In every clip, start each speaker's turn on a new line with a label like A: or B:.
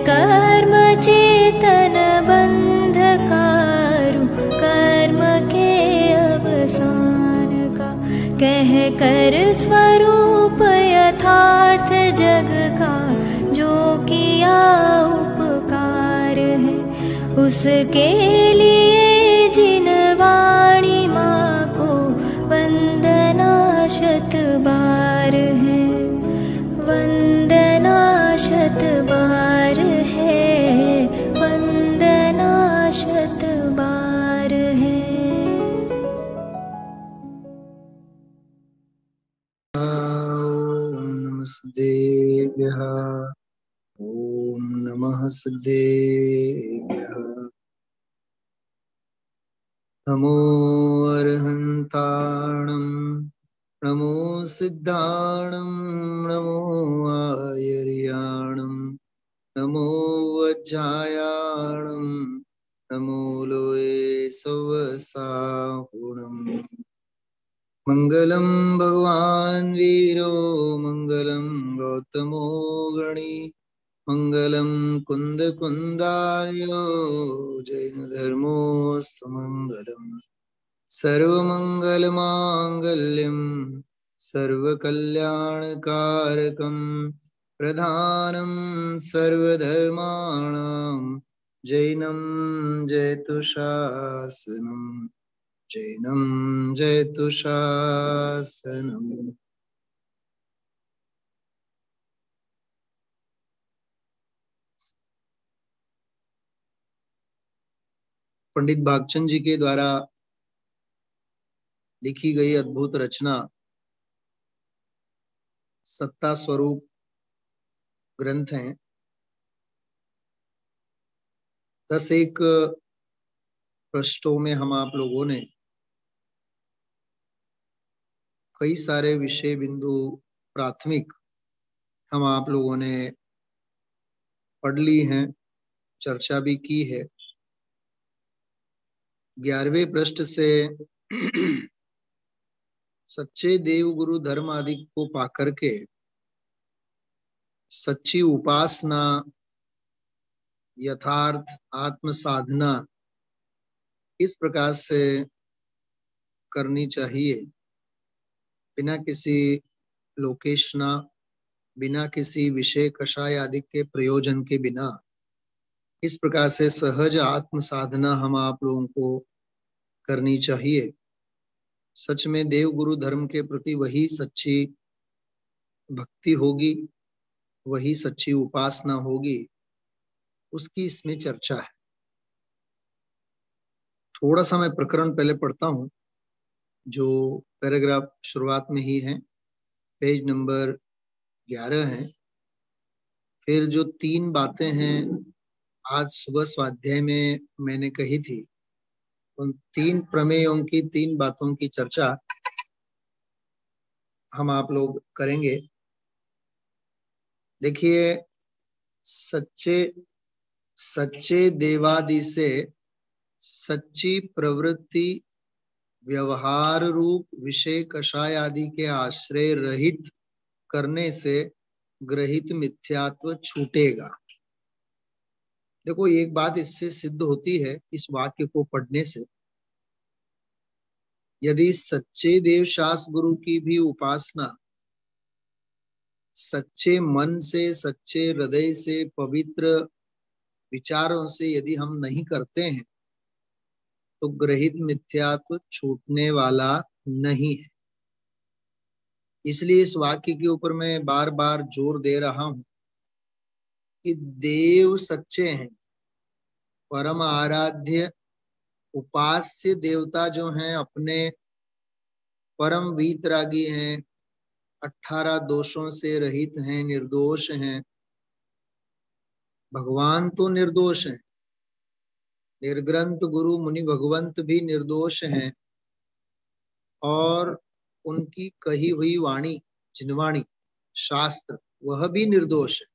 A: कर्म चेतन बंधकारु कर्म के अवसान का, कह कर स्वरूप यथार्थ जग का जो किया उपकार है, उसके लिए जिन वाणी माँ को वंदना शत बार है, वंदना शत बार है, वंदना शत बार है।
B: ओम नमः सिद्धेभ्यः, ओम नमः सिद्धेभ्यः। नमो अरहन्ताणं, नमो सिद्धाणं, नमो आयर्याणं, नमो वज्रायाणं, नमो लोये सवसाहुणम्। मंगलम भगवान वीरो मंगलम गौतमो गणी, मंगलम कुंद कुंदार्यो जैन धर्मो समंगलम। सर्वमंगल मांगल्यम सर्वकल्याणकारकम, प्रधानम सर्वधर्माणां जैनम जयतु शासनम, जैनम जयतु शासनम। पंडित भागचंद जी के द्वारा लिखी गई अद्भुत रचना सत्ता स्वरूप ग्रंथ है। 10 पृष्ठों में हम आप लोगों ने कई सारे विषय बिंदु प्राथमिक हम आप लोगों ने पढ़ ली हैं, चर्चा भी की है। 11वें पृष्ठ से सच्चे देव गुरु धर्म आदि को पाकर के सच्ची उपासना, यथार्थ आत्म साधना किस प्रकार से करनी चाहिए, बिना किसी लोकेशना, बिना किसी विषय कषाय आदि के प्रयोजन के बिना इस प्रकार से सहज आत्म साधना हम आप लोगों को करनी चाहिए। सच में देव गुरु धर्म के प्रति वही सच्ची भक्ति होगी, वही सच्ची उपासना होगी, उसकी इसमें चर्चा है। थोड़ा सा मैं प्रकरण पहले पढ़ता हूं, जो पैराग्राफ शुरुआत में ही है, पेज नंबर 11 है। फिर जो 3 बातें हैं आज सुबह स्वाध्याय में मैंने कही थी, उन 3 प्रमेयों की 3 बातों की चर्चा हम आप लोग करेंगे। देखिए, सच्चे देवादि से सच्ची प्रवृत्ति व्यवहार रूप विषय कषाय आदि के आश्रय रहित करने से ग्रहित मिथ्यात्व छूटेगा। देखो, एक बात इससे सिद्ध होती है इस वाक्य को पढ़ने से, यदि सच्चे देव शास्त्र गुरु की भी उपासना सच्चे मन से, सच्चे हृदय से, पवित्र विचारों से यदि हम नहीं करते हैं तो ग्रहित मिथ्यात्व छूटने वाला नहीं है। इसलिए इस वाक्य के ऊपर मैं बार बार जोर दे रहा हूं कि देव सच्चे हैं, परम आराध्य उपास्य देवता जो हैं अपने परम वीतरागी हैं, 18 दोषों से रहित हैं, निर्दोष हैं। भगवान तो निर्दोष हैं, निर्ग्रंथ गुरु मुनि भगवंत भी निर्दोष हैं, और उनकी कही हुई वाणी जिनवाणी शास्त्र वह भी निर्दोष है।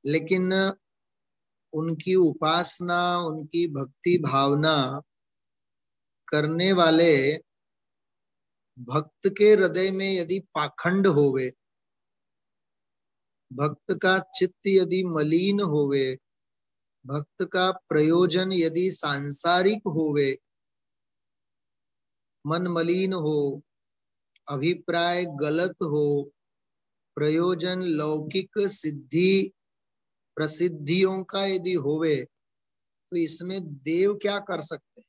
B: लेकिन उनकी उपासना, उनकी भक्ति भावना करने वाले भक्त के हृदय में यदि पाखंड होवे, भक्त का चित्त यदि मलिन होवे, भक्त का प्रयोजन यदि सांसारिक होवे, मन मलिन हो, अभिप्राय गलत हो, प्रयोजन लौकिक सिद्धि प्रसिद्धियों का यदि होवे, तो इसमें देव क्या कर सकते हैं?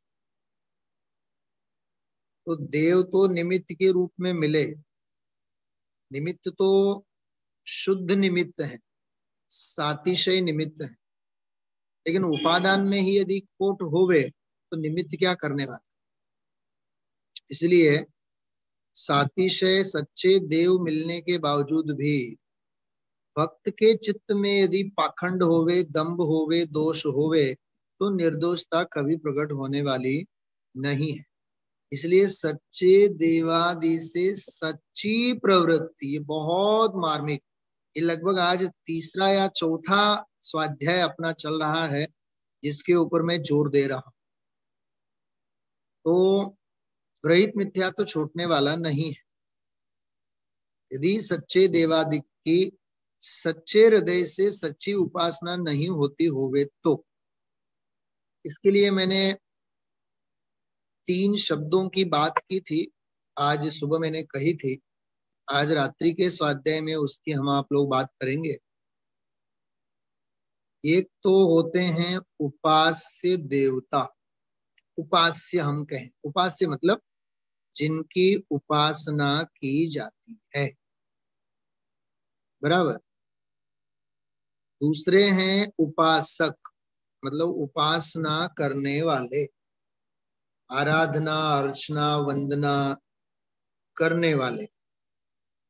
B: तो देव तो निमित्त के रूप में मिले, निमित्त तो शुद्ध निमित्त है, सातिशय निमित्त है, लेकिन उपादान में ही यदि खोट होवे तो निमित्त क्या करने वाला। इसलिए सातिशय सच्चे देव मिलने के बावजूद भी भक्त के चित्त में यदि पाखंड होवे, दंभ होवे, दोष होवे, तो निर्दोषता कभी प्रकट होने वाली नहीं है। इसलिए सच्चे देवादि से सच्ची प्रवृत्ति, ये बहुत मार्मिक, ये लगभग आज तीसरा या चौथा स्वाध्याय अपना चल रहा है जिसके ऊपर मैं जोर दे रहा हूं। तो ग्रहित मिथ्या तो छूटने वाला नहीं है। यदि सच्चे देवादि की सच्चे हृदय से सच्ची उपासना नहीं होती होवे तो इसके लिए मैंने 3 शब्दों की बात की थी, आज सुबह मैंने कही थी, आज रात्रि के स्वाध्याय में उसकी हम आप लोग बात करेंगे। एक तो होते हैं उपास्य देवता, उपास्य हम कहें, उपास्य मतलब जिनकी उपासना की जाती है, बराबर। दूसरे हैं उपासक, मतलब उपासना करने वाले, आराधना अर्चना वंदना करने वाले।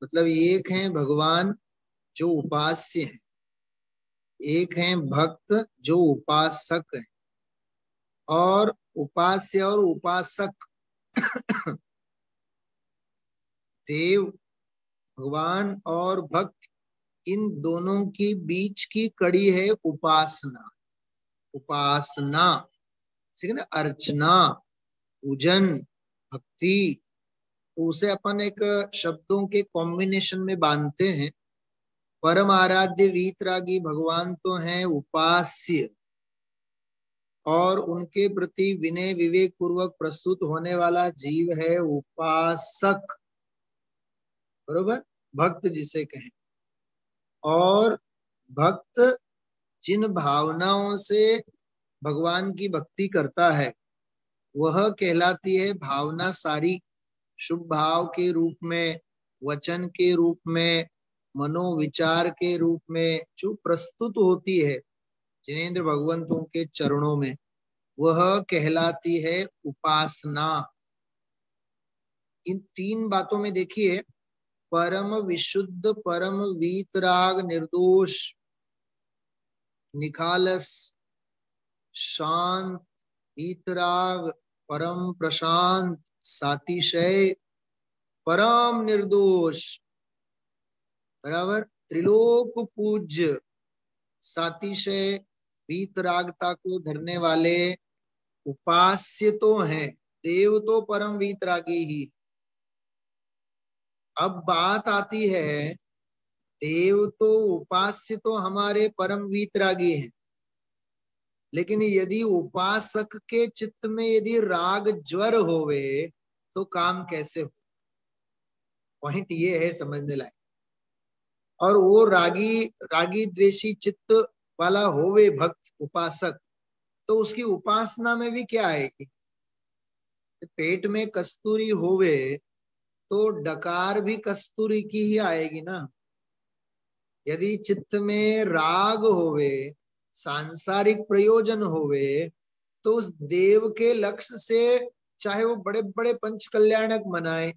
B: मतलब एक हैं भगवान जो उपास्य हैं, एक हैं भक्त जो उपासक हैं। और उपास्य और उपासक देव भगवान और भक्त, इन दोनों की बीच की कड़ी है उपासना। उपासना ठीक है ना, अर्चना, पूजन, भक्ति। तो उसे अपन एक शब्दों के कॉम्बिनेशन में बांधते हैं। परम आराध्य वीतरागी भगवान तो हैं उपास्य, और उनके प्रति विनय विवेक पूर्वक प्रस्तुत होने वाला जीव है उपासक, बरोबर, भक्त जिसे कहें। और भक्त जिन भावनाओं से भगवान की भक्ति करता है वह कहलाती है भावना सारी। शुभ भाव के रूप में, वचन के रूप में, मनोविचार के रूप में जो प्रस्तुत होती है जिनेंद्र भगवंतों के चरणों में, वह कहलाती है उपासना। इन 3 बातों में देखिए, परम विशुद्ध, परम वीतराग, निर्दोष, निखालस, शांत, वीतराग, परम प्रशांत, सातिशय, परम निर्दोष, बराबर, त्रिलोक पूज्य, सातिशय वीतरागता को धरने वाले उपास्य तो हैं। देव तो परम वीतरागी ही। अब बात आती है, देव तो उपास्य तो हमारे परम वीतरागी हैं, लेकिन यदि उपासक के चित्त में यदि राग ज्वर होवे तो काम कैसे हो? पॉइंट ये है समझने लायक। और वो रागी रागी द्वेषी चित्त वाला होवे भक्त उपासक, तो उसकी उपासना में भी क्या आएगी? पेट में कस्तूरी होवे तो डकार भी कस्तूरी की ही आएगी ना। यदि चित्त में राग होवे, सांसारिक प्रयोजन होवे, तो उस देव के लक्ष्य से चाहे वो बड़े बड़े पंच कल्याणक मनाए,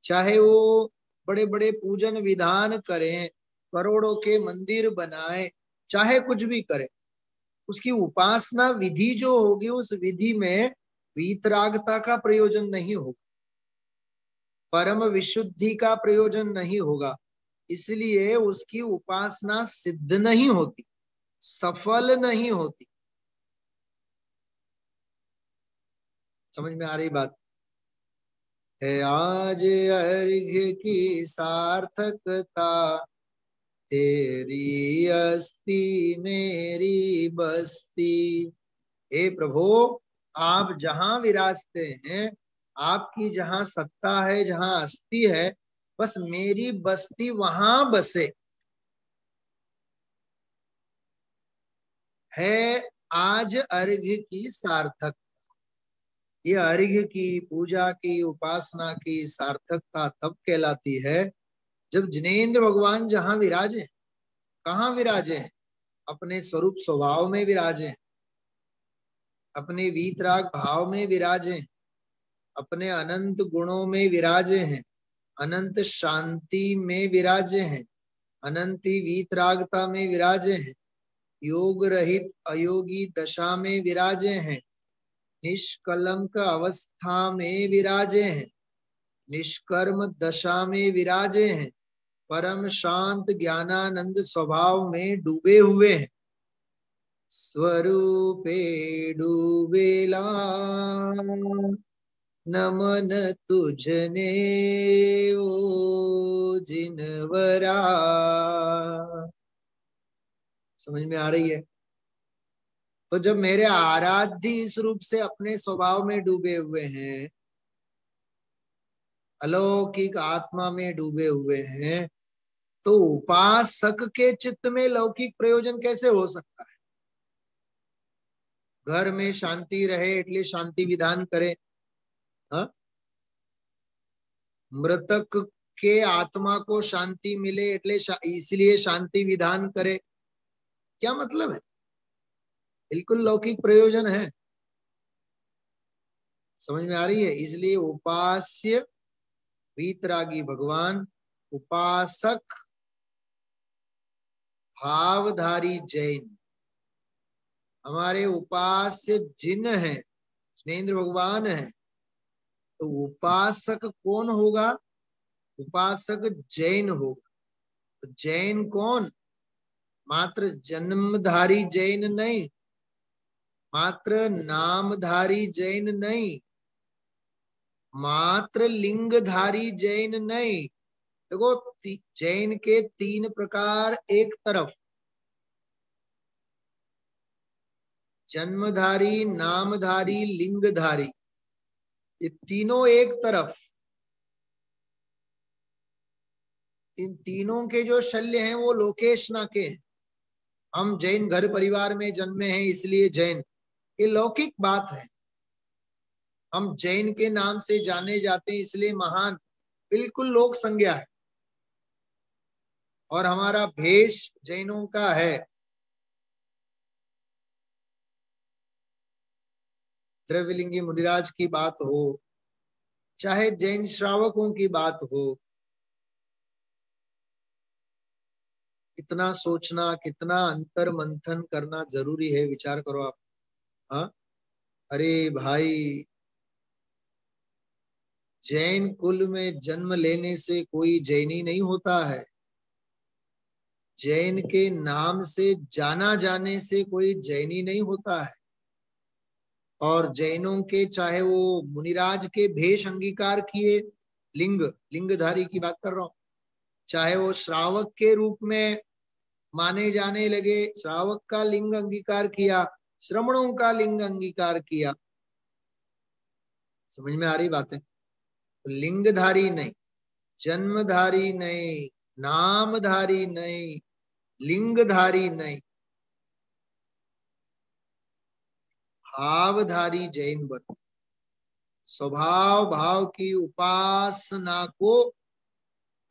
B: चाहे वो बड़े बड़े पूजन विधान करें, करोड़ों के मंदिर बनाए, चाहे कुछ भी करे, उसकी उपासना विधि जो होगी उस विधि में वीतरागता का प्रयोजन नहीं होगा, परम विशुद्धि का प्रयोजन नहीं होगा। इसलिए उसकी उपासना सिद्ध नहीं होती, सफल नहीं होती। समझ में आ रही बात है? आज अर्घ्य की सार्थकता तेरी अस्ति मेरी बस्ती। हे प्रभु, आप जहां विराजते हैं, आपकी जहां सत्ता है, जहां अस्थि है, बस मेरी बस्ती वहां बसे। है आज अर्घ्य की सार्थक। ये अर्घ्य की, पूजा की, उपासना की सार्थकता तब कहलाती है जब जिनेंद्र भगवान जहां विराजे। कहाँ विराजे? अपने स्वरूप स्वभाव में विराजे, अपने वीतराग भाव में विराजे, अपने अनंत गुणों में विराजे हैं, अनंत शांति में विराजे हैं, अनंती वीतरागता में विराजे हैं, योग रहित अयोगी दशा में विराजे हैं, निष्कलंक अवस्था में विराजे हैं, निष्कर्म दशा में विराजे हैं, परम शांत ज्ञानानंद स्वभाव में डूबे हुए हैं। स्वरूपे डूबेला नमन तुझने ओ जिनवरा। समझ में आ रही है? तो जब मेरे आराध्य इस रूप से अपने स्वभाव में डूबे हुए हैं, अलौकिक आत्मा में डूबे हुए हैं, तो उपासक के चित्त में लौकिक प्रयोजन कैसे हो सकता है? घर में शांति रहे એટલે शांति विधान करे। हाँ? मृतक के आत्मा को शांति मिले એટલે इसलिए शांति विधान करे। क्या मतलब है? बिल्कुल लौकिक प्रयोजन है। समझ में आ रही है? इसलिए उपास्य वीतरागी भगवान, उपासक भावधारी जैन, हमारे उपास्य जिन है, जिनेंद्र भगवान है। तो उपासक कौन होगा? उपासक जैन होगा। तो जैन कौन? मात्र जन्मधारी जैन नहीं, मात्र नामधारी जैन नहीं, मात्र लिंगधारी जैन नहीं। देखो, जैन के 3 प्रकार एक तरफ, जन्मधारी, नामधारी, लिंगधारी, ये तीनों एक तरफ। इन तीनों के जो शल्य हैं वो लोकेशना के हैं। हम जैन घर परिवार में जन्मे हैं इसलिए जैन, ये लौकिक बात है। हम जैन के नाम से जाने जाते हैं इसलिए महान, बिल्कुल लोक संज्ञा है। और हमारा भेष जैनों का है। द्रव्यलिंगी मुनिराज की बात हो, चाहे जैन श्रावकों की बात हो, कितना सोचना, कितना अंतर मंथन करना जरूरी है, विचार करो आप। हाँ? अरे भाई, जैन कुल में जन्म लेने से कोई जैनी नहीं होता है। जैन के नाम से जाना जाने से कोई जैनी नहीं होता है। और जैनों के, चाहे वो मुनिराज के भेष अंगीकार किए, लिंगधारी की बात कर रहा हूं, चाहे वो श्रावक के रूप में माने जाने लगे, श्रावक का लिंग अंगीकार किया, श्रमणों का लिंग अंगीकार किया। समझ में आ रही बातें? तो लिंगधारी नहीं, जन्मधारी नहीं, नामधारी नहीं, लिंगधारी नहीं, भावधारी जैन बनो। स्वभाव भाव की उपासना को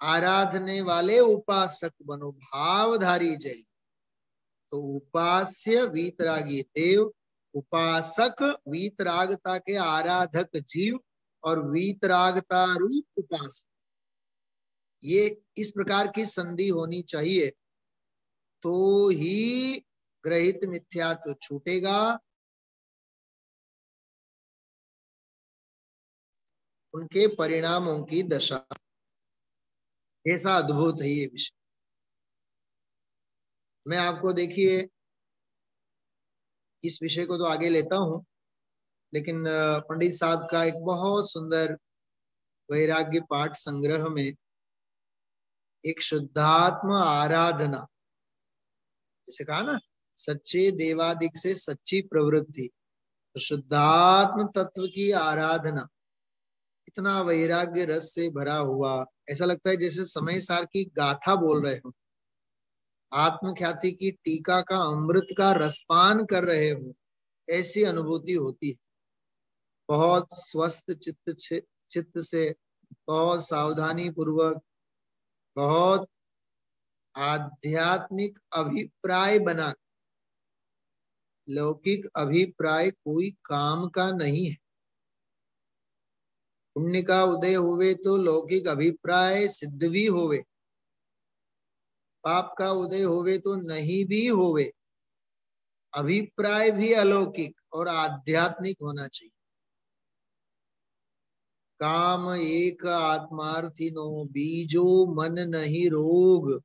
B: आराधने वाले उपासक बनो, भावधारी जैन। तो उपास्य वीतरागी देव, उपासक वीतरागता के आराधक जीव, और वीतरागता रूप उपासक। ये इस प्रकार की संधि होनी चाहिए, तो ही ग्रहित मिथ्यात्व छूटेगा, उनके परिणामों की दशा। ऐसा अद्भुत है ये विषय। मैं आपको, देखिए, इस विषय को तो आगे लेता हूं, लेकिन पंडित साहब का एक बहुत सुंदर वैराग्य पाठ संग्रह में एक शुद्धात्म आराधना, जैसे कहा ना सच्चे देवादिक से सच्ची प्रवृत्ति, तो शुद्धात्म तत्व की आराधना, इतना वैराग्य रस से भरा हुआ, ऐसा लगता है जैसे समय सार की गाथा बोल रहे हो, आत्मख्याति की टीका का अमृत का रसपान कर रहे हो, ऐसी अनुभूति होती है। बहुत स्वस्थ चित्त से, बहुत सावधानी पूर्वक, बहुत आध्यात्मिक अभिप्राय बना। लौकिक अभिप्राय कोई काम का नहीं है। पुण्य का उदय होवे तो लौकिक अभिप्राय सिद्ध भी होवे, पाप का उदय होवे तो नहीं भी होवे। अभिप्राय भी अलौकिक और आध्यात्मिक होना चाहिए। काम एक आत्मार्थिनो बीजो मन नहीं रोग।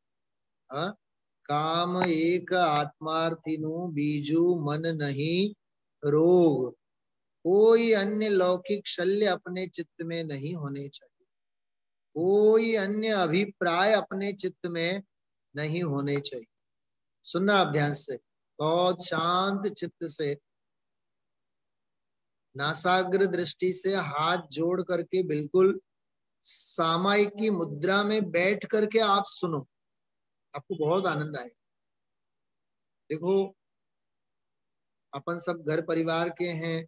B: हाँ? काम एक आत्मार्थिनो बीजो मन नहीं रोग। कोई अन्य लौकिक शल्य अपने चित्त में नहीं होने चाहिए, कोई अन्य अभिप्राय अपने चित्त में नहीं होने चाहिए। सुनना आप ध्यान से, बहुत शांत चित्त से, नासाग्र दृष्टि से हाथ जोड़ करके बिल्कुल सामायिक की मुद्रा में बैठ करके आप सुनो, आपको बहुत आनंद आएगा। देखो, अपन सब घर परिवार के हैं,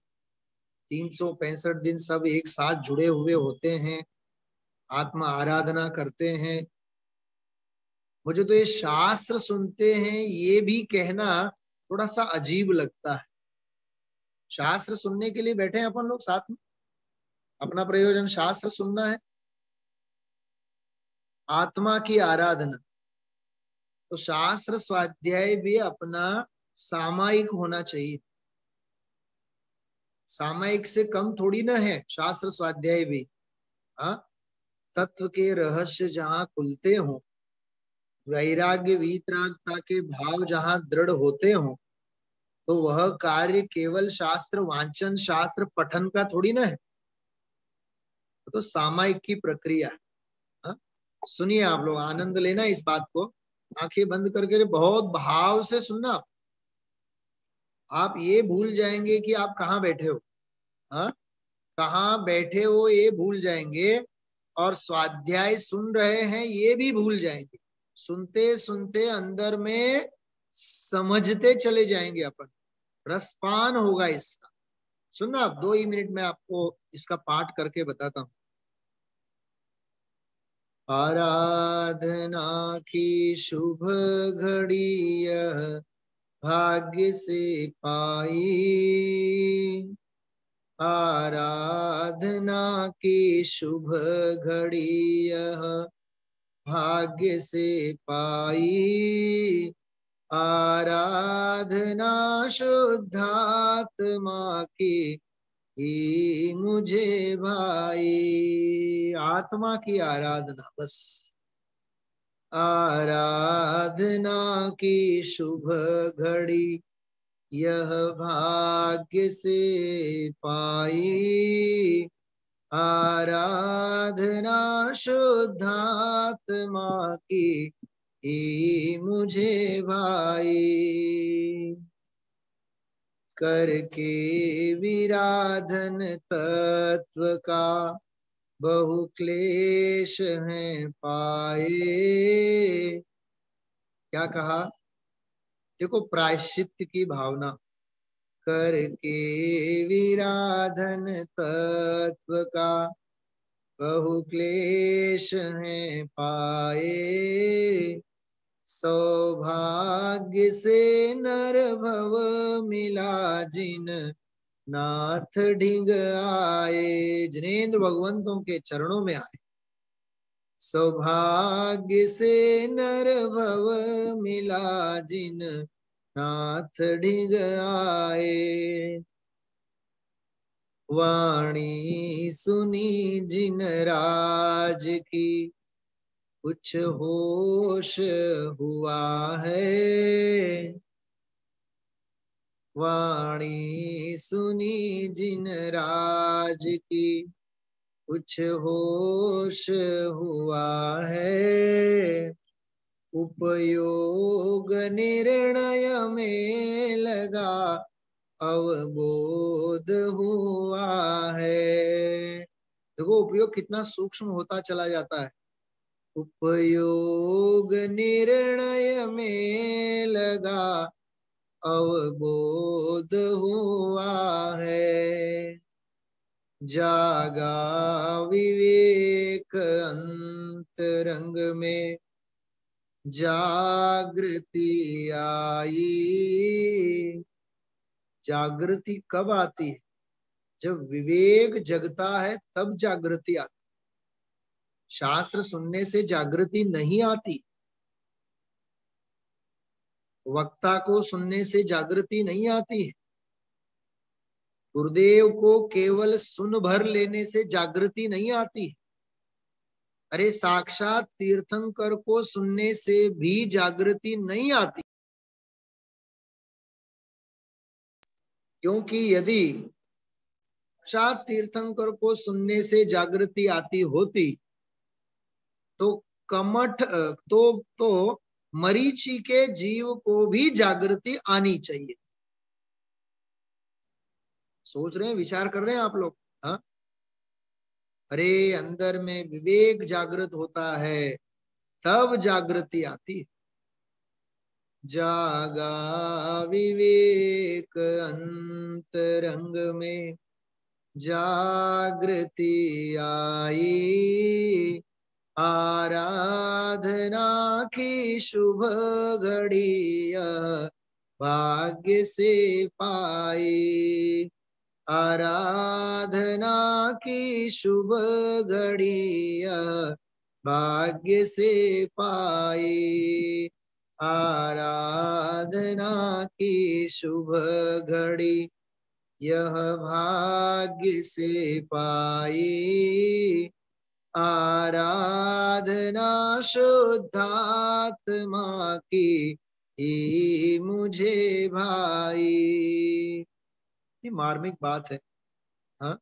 B: 365 दिन सब एक साथ जुड़े हुए होते हैं, आत्मा आराधना करते हैं। मुझे तो ये शास्त्र सुनते हैं ये भी कहना थोड़ा सा अजीब लगता है। शास्त्र सुनने के लिए बैठे हैं अपन लोग साथ में, अपना प्रयोजन शास्त्र सुनना है, आत्मा की आराधना। तो शास्त्र स्वाध्याय भी अपना सामायिक होना चाहिए, सामायिक से कम थोड़ी ना है शास्त्र स्वाध्याय भी। हाँ, तत्व के रहस्य जहाँ खुलते हो, वैराग्य वीतरागता के भाव जहाँ दृढ़ होते हो, तो वह कार्य केवल शास्त्र वांचन, शास्त्र पठन का थोड़ी ना है, तो सामायिक की प्रक्रिया है। हाँ? सुनिए आप लोग, आनंद लेना इस बात को, आंखें बंद करके बहुत भाव से सुनना। आप ये भूल जाएंगे कि आप कहाँ बैठे हो। हाँ, कहाँ बैठे हो ये भूल जाएंगे, और स्वाध्याय सुन रहे हैं ये भी भूल जाएंगे। सुनते सुनते अंदर में समझते चले जाएंगे अपन, रसपान होगा इसका। सुनना, आप 2 ही मिनट में आपको इसका पाठ करके बताता हूं। आराधना की शुभ घड़ी यह भाग्य से पाई, आराधना की शुभ घड़ी यह भाग्य से पाई, आराधना शुद्धात्मा की ही मुझे भाई। आत्मा की आराधना, बस आराधना की शुभ घड़ी यह भाग्य से पाई, आराधना शुद्धात्मा की ही मुझे भाई। करके विराधन तत्व का बहु क्लेश है पाए। क्या कहा? देखो, प्रायश्चित की भावना, करके विराधन तत्व का बहु क्लेश है पाए, सौभाग्य से नर भव मिला जिन नाथ ढिंग आए। जिनेंद्र भगवंतों के चरणों में आए। सौभाग्य से नर भव मिला जिन नाथ ढिंग आए, वाणी सुनी जिन राज की कुछ होश हुआ है, वाणी सुनी जिन राज की कुछ होश हुआ है, उपयोग निर्णय में लगा अवबोध हुआ है। देखो उपयोग कितना सूक्ष्म होता चला जाता है। उपयोग निर्णय में लगा अवबोध हुआ है। जागा विवेक अंतरंग में जागृति आई। जागृति कब आती है? जब विवेक जगता है तब जागृति आती। शास्त्र सुनने से जागृति नहीं आती, वक्ता को सुनने से जागृति नहीं आती है, गुरुदेव को केवल सुन भर लेने से जागृति नहीं आती है। अरे साक्षात तीर्थंकर को सुनने से भी जागृति नहीं आती। क्योंकि यदि साक्षात तीर्थंकर को सुनने से जागृति आती होती तो कमठ तो मरीचि के जीव को भी जागृति आनी चाहिए। सोच रहे हैं, विचार कर रहे हैं आप लोग? हाँ, अरे अंदर में विवेक जागृत होता है तब जागृति आती है। जागा विवेक अंतरंग में जागृति आई। आराधना की शुभ घड़ी भाग्य से पाई। आराधना की शुभ घड़ी भाग्य से पाई। आराधना की शुभ घड़ी यह भाग्य से पाई। आराधना शुद्धात्मा की ही मुझे भाई। ये मार्मिक बात है। हाँ,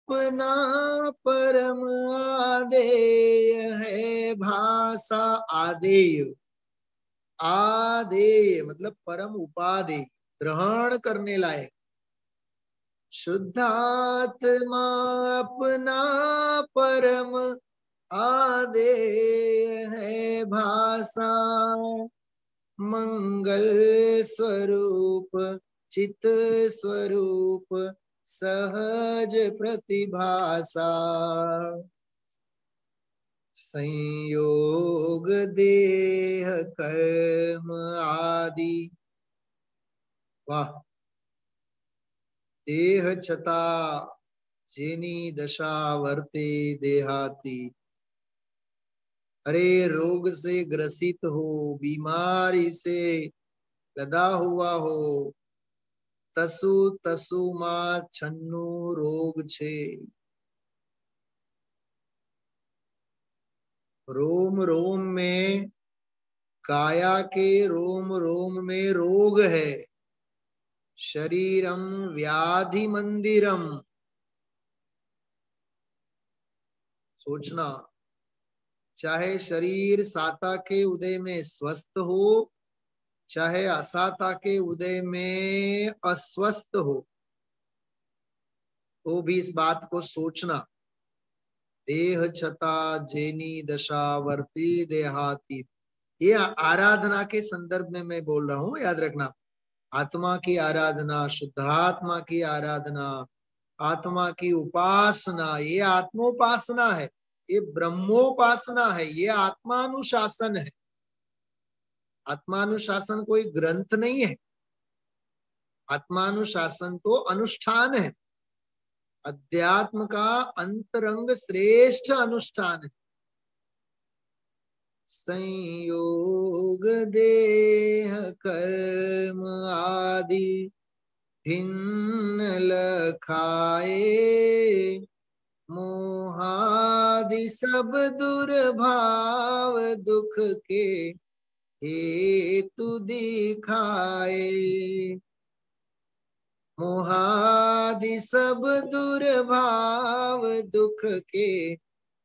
B: अपना परम आदेय है भाषा। आदेय, आदेय मतलब परम उपादेय, ग्रहण करने लायक। शुद्धात्मा अपना परम आदेय है भाषा। मंगल स्वरूप चित स्वरूप सहज प्रतिभासा। संयोग देह कर्म आदि। वाह, देह छता जेनी दशा वर्ते देहाती। अरे रोग से ग्रसित हो, बीमारी से लदा हुआ हो, तसु तसु मा छन्नु रोग छे। रोम रोम में, काया के रोम रोम में रोग है। शरीरम व्याधि मंदिरम। सोचना, चाहे शरीर साता के उदय में स्वस्थ हो, चाहे असाता के उदय में अस्वस्थ हो, तो भी इस बात को सोचना। देह छता जेनी दशा वर्ती देहाती। ये आराधना के संदर्भ में मैं बोल रहा हूं, याद रखना। आत्मा की आराधना, शुद्धात्मा की आराधना, आत्मा की उपासना, ये आत्मोपासना है, ये ब्रह्मोपासना है, ये आत्मानुशासन है। आत्मानुशासन कोई ग्रंथ नहीं है, आत्मानुशासन तो अनुष्ठान है। अध्यात्म का अंतरंग श्रेष्ठ अनुष्ठान है। संयोग देह कर्म आदि भिन्न लखाए। मोहादि सब दुर्भाव दुख के हेतु दिखाए। मोहादि सब दुर्भाव दुख के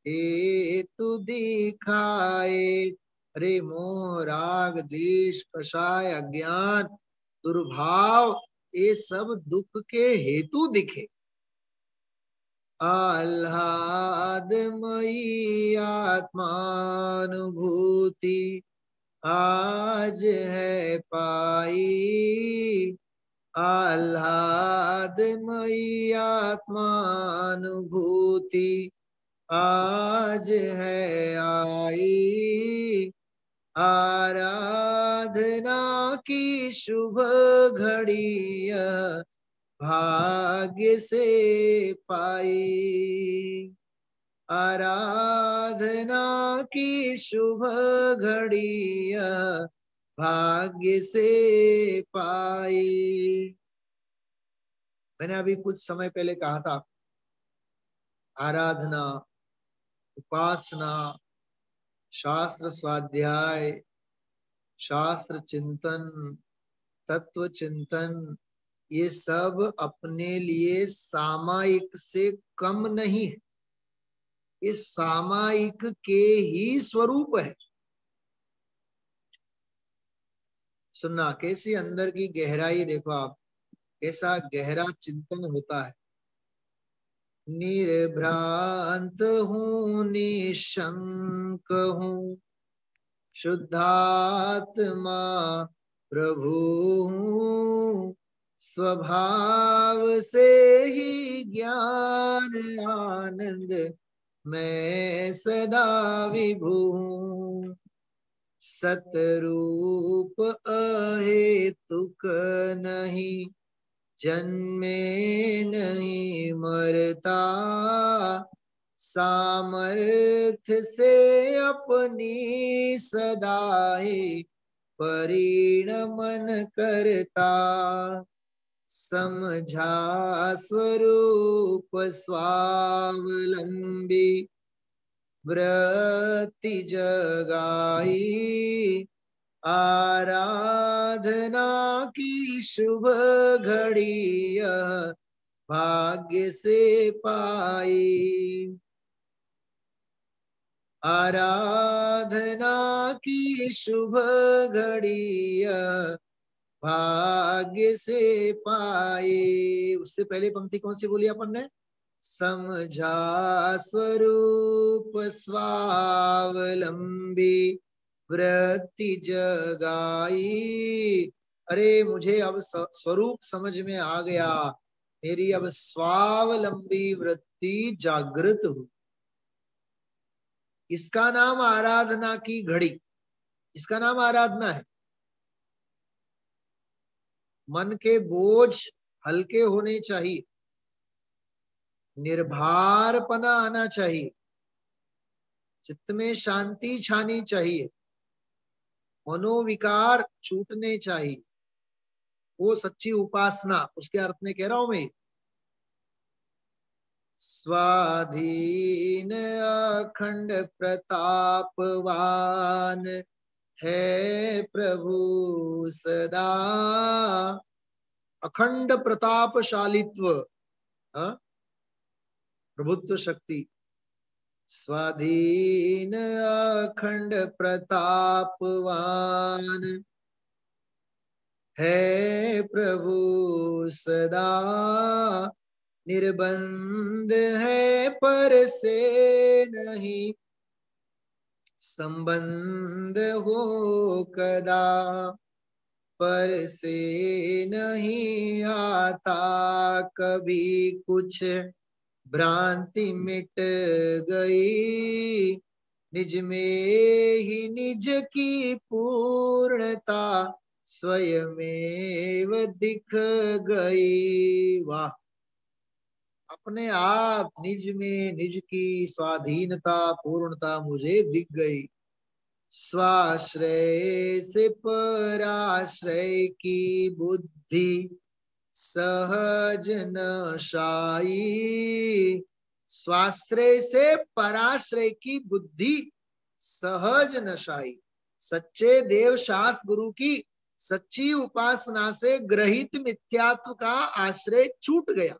B: हेतु दिखाए। अरे मोह राग द्वेष कषाय अज्ञान दुर्भाव ये सब दुख के हेतु दिखे। आह्लादमयी आत्मानुभूति आज है पाई। आह्लादमयी आत्मानुभूति आज है आई। आराधना की शुभ घड़ी भाग्य से पाई। आराधना की शुभ घड़ी भाग्य से पाई। मैंने अभी कुछ समय पहले कहा था आराधना, उपासना, शास्त्र स्वाध्याय, शास्त्र चिंतन, तत्व चिंतन ये सब अपने लिए सामायिक से कम नहीं है, इस सामायिक के ही स्वरूप है। सुनना कैसी अंदर की गहराई देखो आप, कैसा गहरा चिंतन होता है। निर्भ्रांत हूँ निशंक हूँ शुद्धात्मा प्रभु हूँ। स्वभाव से ही ज्ञान आनंद मैं सदा विभू हूँ। सतरूप अहेतुक नहीं जन्मे नहीं मरता। सामर्थ्य से अपनी सदाई परिणमन करता। समझा स्वरूप स्वावलंबी वृत्ति जगाई। आराधना की शुभ घड़ी भाग्य से पाई। आराधना की शुभ घड़ी भाग्य से पाई। उससे पहले पंक्ति कौन सी बोली अपन ने? समझा स्वरूप स्वावलंबी वृत्ति जगाई। अरे मुझे अब स्वरूप समझ में आ गया, मेरी अब स्वावलंबी वृत्ति जागृत हुई। इसका नाम आराधना की घड़ी, इसका नाम आराधना है। मन के बोझ हल्के होने चाहिए, निर्भरपना आना चाहिए, चित्त में शांति छानी चाहिए, मनोविकार छूटने चाहिए। वो सच्ची उपासना, उसके अर्थ में कह रहा हूं मैं। स्वाधीन अखंड प्रतापवान है प्रभु सदा। अखंड प्रतापशालित्व, प्रभुत्व शक्ति। स्वाधीन अखंड प्रतापवान है प्रभु सदा। निर्बंध है पर से नहीं संबंध हो कदा। पर से नहीं आता कभी कुछ भ्रांति मिट गई। निज में ही निज की पूर्णता स्वयमेव दिख गई। वाह, अपने आप निज में निज की स्वाधीनता पूर्णता मुझे दिख गई। स्वाश्रय से पराश्रय की बुद्धि सहज न शाई। स्वाश्रय से पराश्रय की बुद्धि सहज नशाई। सच्चे देव शास्त्र गुरु की सच्ची उपासना से ग्रहित मिथ्यात्व का आश्रय छूट गया।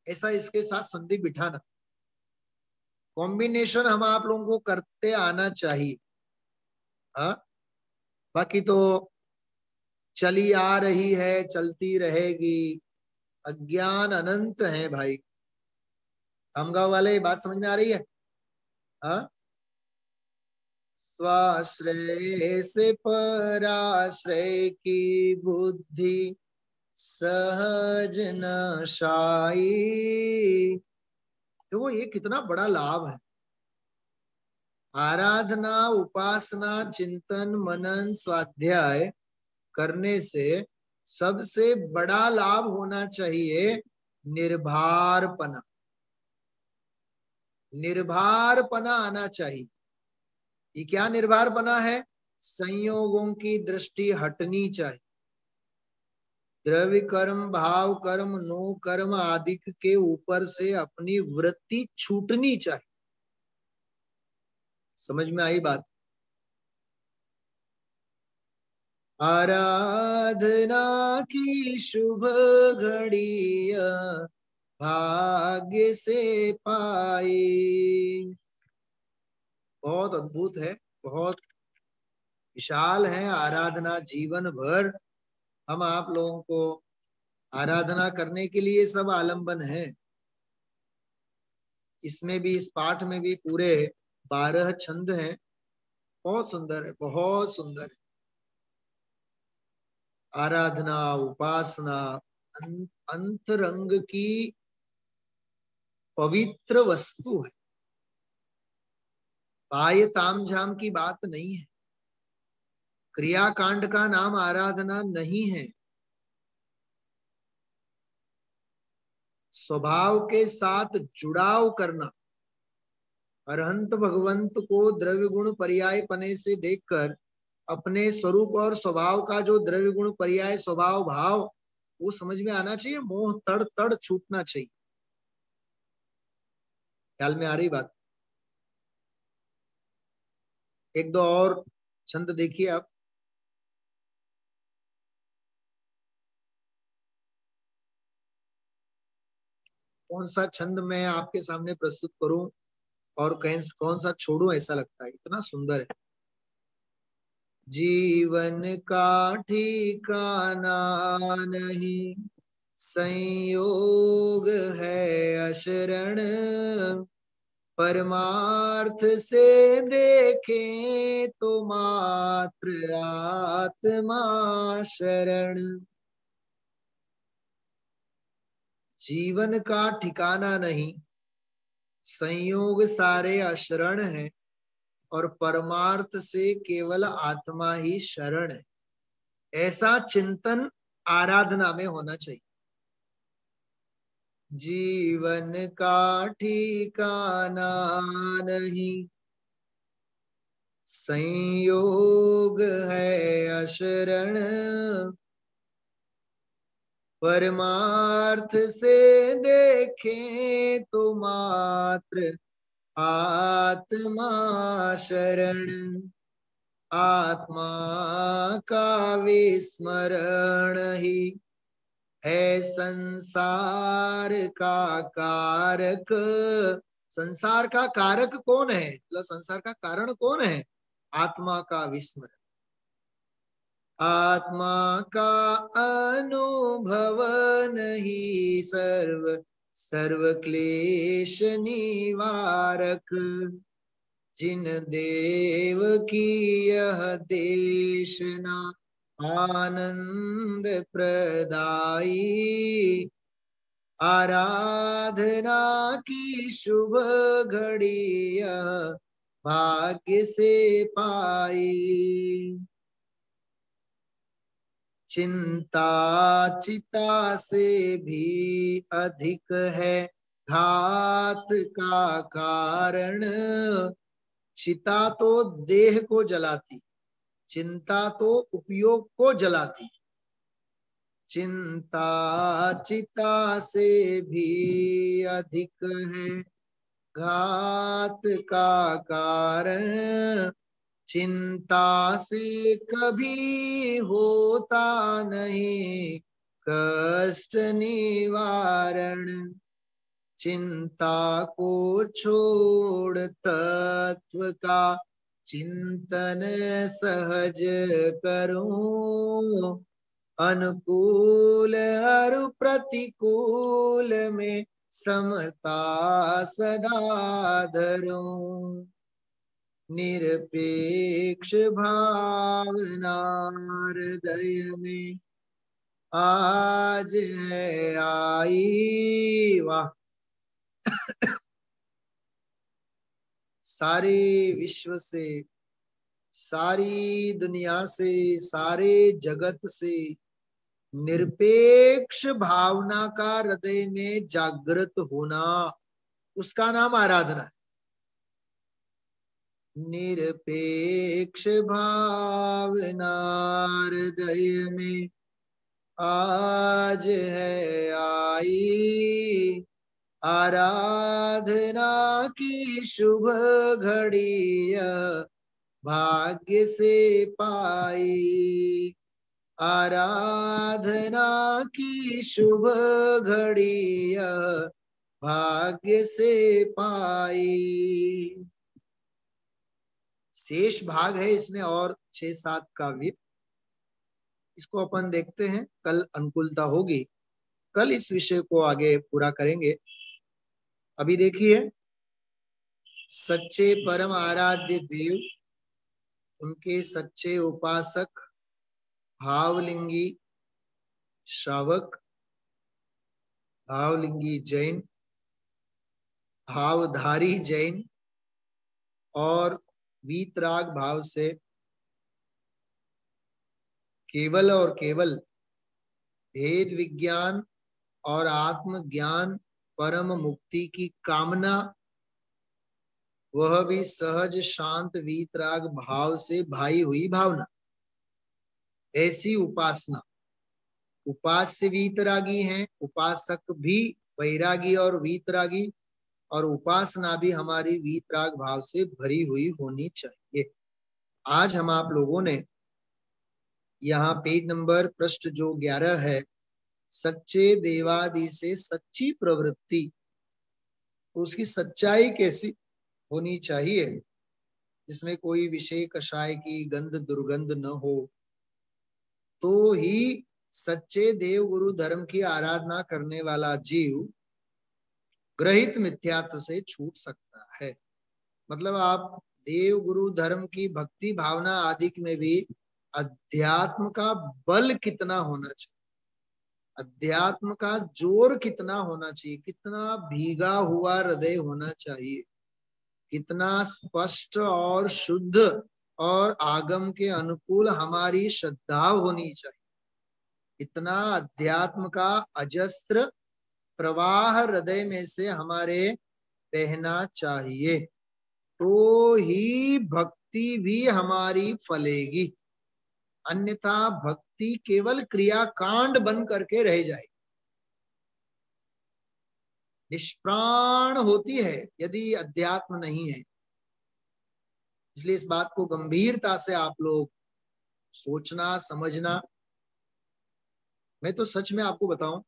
B: ऐसा इसके साथ संधि बिठाना, कॉम्बिनेशन हम आप लोगों को करते आना चाहिए। हाँ, बाकी तो चली आ रही है, चलती रहेगी। अज्ञान अनंत है भाई। हम गांव वाले, बात समझ में आ रही है? हाँ, स्वाश्रय से पराश्रय की बुद्धि सहज नशाई। तो वो ये कितना बड़ा लाभ है। आराधना, उपासना, चिंतन, मनन, स्वाध्याय करने से सबसे बड़ा लाभ होना चाहिए निर्भरपना। निर्भरपना आना चाहिए। ये क्या निर्भरपना है? संयोगों की दृष्टि हटनी चाहिए। द्रव्य कर्म, भाव कर्म, नो कर्म आदि के ऊपर से अपनी वृत्ति छूटनी चाहिए। समझ में आई बात? आराधना की शुभ घड़ी भाग्य से पाई। बहुत अद्भुत है, बहुत विशाल है आराधना। जीवन भर हम आप लोगों को आराधना करने के लिए सब आलंबन है। इसमें भी, इस पाठ में भी पूरे 12 छंद हैं। बहुत सुंदर है, बहुत सुंदर है। आराधना, उपासना अंतरंग की पवित्र वस्तु है। बाह्य तामझाम की बात नहीं है। क्रियाकांड का नाम आराधना नहीं है। स्वभाव के साथ जुड़ाव करना, अरहंत भगवंत को द्रव्य गुण पर्याय पने से देखकर अपने स्वरूप और स्वभाव का जो द्रव्य गुण पर्याय स्वभाव भाव वो समझ में आना चाहिए। मोह तड़ तड़ छूटना चाहिए। ख्याल में आ रही बात? एक दो और छंद देखिए आप। कौन सा छंद मैं आपके सामने प्रस्तुत करूं और कौन सा छोड़ूं, ऐसा लगता है, इतना सुंदर है। जीवन का ठिकाना नहीं, संयोग है अशरण, परमार्थ से देखें तो मात्र आत्मा शरण। जीवन का ठिकाना नहीं, संयोग सारे अशरण है, और परमार्थ से केवल आत्मा ही शरण है। ऐसा चिंतन आराधना में होना चाहिए। जीवन का ठिकाना नहीं, संयोग है अशरण, परमार्थ से देखें तो मात्र आत्मा शरण। आत्मा का विस्मरण ही है संसार का कारक। संसार का कारक कौन है? मतलब संसार का कारण कौन है? आत्मा का विस्मरण। आत्मा का अनुभव नहीं सर्व क्लेश निवारक। जिन देव की यह देशना आनंद प्रदाई, आराधना की शुभ घड़ी भाग्य से पाई। चिंता चिता से भी अधिक है घात का कारण। चिता तो देह को जलाती, चिंता तो उपयोग को जलाती। चिंता चिता से भी अधिक है घात का कारण चिंता से कभी होता नहीं, कष्ट निवारण। चिंता को छोड़ तत्व का चिंतन सहज करो, अनुकूल और प्रतिकूल में समता सदा धरो। निरपेक्ष भावना हृदय में आज है आई। वाह। सारे विश्व से, सारी दुनिया से, सारे जगत से निरपेक्ष भावना का हृदय में जागृत होना, उसका नाम आराधना है। निरपेक्ष भावना हृदय में आज है आई, आराधना की शुभ घड़ी भाग्य से पाई। आराधना की शुभ घड़ी भाग्य से पाई। शेष भाग है इसमें और 6-7 काव्य, इसको अपन देखते हैं। कल अनुकूलता होगी, कल इस विषय को आगे पूरा करेंगे। अभी देखिए, सच्चे परम आराध्य देव, उनके सच्चे उपासक, भावलिंगी श्रावक, भावलिंगी जैन, भावधारी जैन और वीतराग भाव से केवल और केवल भेद विज्ञान और आत्मज्ञान परम मुक्ति की कामना, वह भी सहज शांत वीतराग भाव से भाई हुई भावना, ऐसी उपासना। उपास्य वीतरागी हैं, उपासक भी वैरागी और वीतरागी, और उपासना भी हमारी वीतराग भाव से भरी हुई होनी चाहिए। आज हम आप लोगों ने यहाँ पेज नंबर पृष्ठ जो 11 है, सच्चे देवादि से सच्ची प्रवृत्ति, उसकी सच्चाई कैसी होनी चाहिए, जिसमें कोई विषय कषाय की गंध दुर्गंध न हो, तो ही सच्चे देव गुरु धर्म की आराधना करने वाला जीव ग्रहित मिथ्यात्व से छूट सकता है। मतलब आप देव गुरु धर्म की भक्ति भावना आदि में भी अध्यात्म का बल कितना होना चाहिए, अध्यात्म का जोर कितना होना चाहिए, कितना भीगा हुआ हृदय होना चाहिए, कितना स्पष्ट और शुद्ध और आगम के अनुकूल हमारी श्रद्धा होनी चाहिए, इतना अध्यात्म का अजस्त्र प्रवाह हृदय में से हमारे बहना चाहिए, तो ही भक्ति भी हमारी फलेगी। अन्यथा भक्ति केवल क्रियाकांड बन करके रह जाएगी, निष्प्राण होती है यदि अध्यात्म नहीं है। इसलिए इस बात को गंभीरता से आप लोग सोचना समझना। मैं तो सच में आपको बताऊं,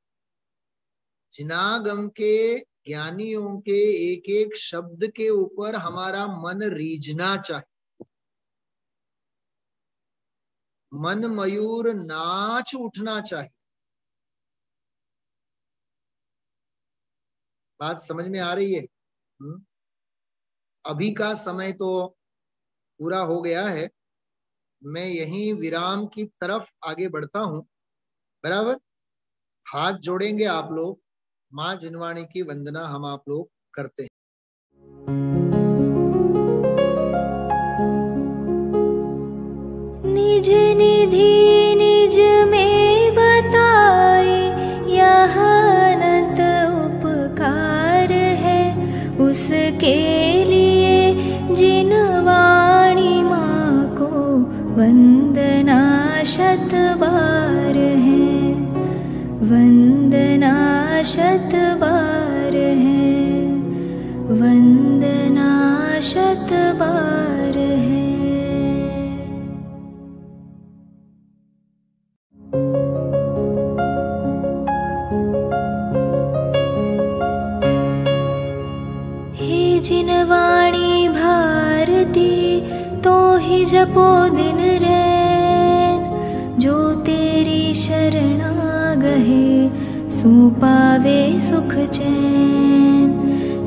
B: जिनागम के ज्ञानियों के एक एक शब्द के ऊपर हमारा मन रीझना चाहिए, मन मयूर नाच उठना चाहिए। बात समझ में आ रही है? अभी का समय तो पूरा हो गया है, मैं यहीं विराम की तरफ आगे बढ़ता हूं। बराबर, हाथ जोड़ेंगे आप लोग, माँ जिनवाणी की वंदना हम आप लोग करते हैं।
A: निज निधि निज में बताए, यह अनंत उपकार है उसके लिए जिन वाणी माँ को वंदना शत बार है, वंदना शत बार है। शत बार है। हे जिनवाणी भारती तो ही जपो दिन रैन, जो तेरी शरणा गहे सो पावे सुख चैन।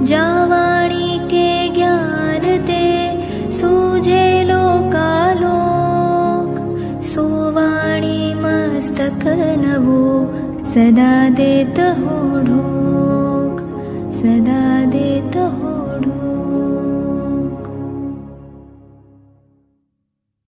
A: जावाणी के ज्ञान ते सूझे लोकालोक, सोवाणी मस्तक नवो सदा देत हो ढोक, सदा देत हो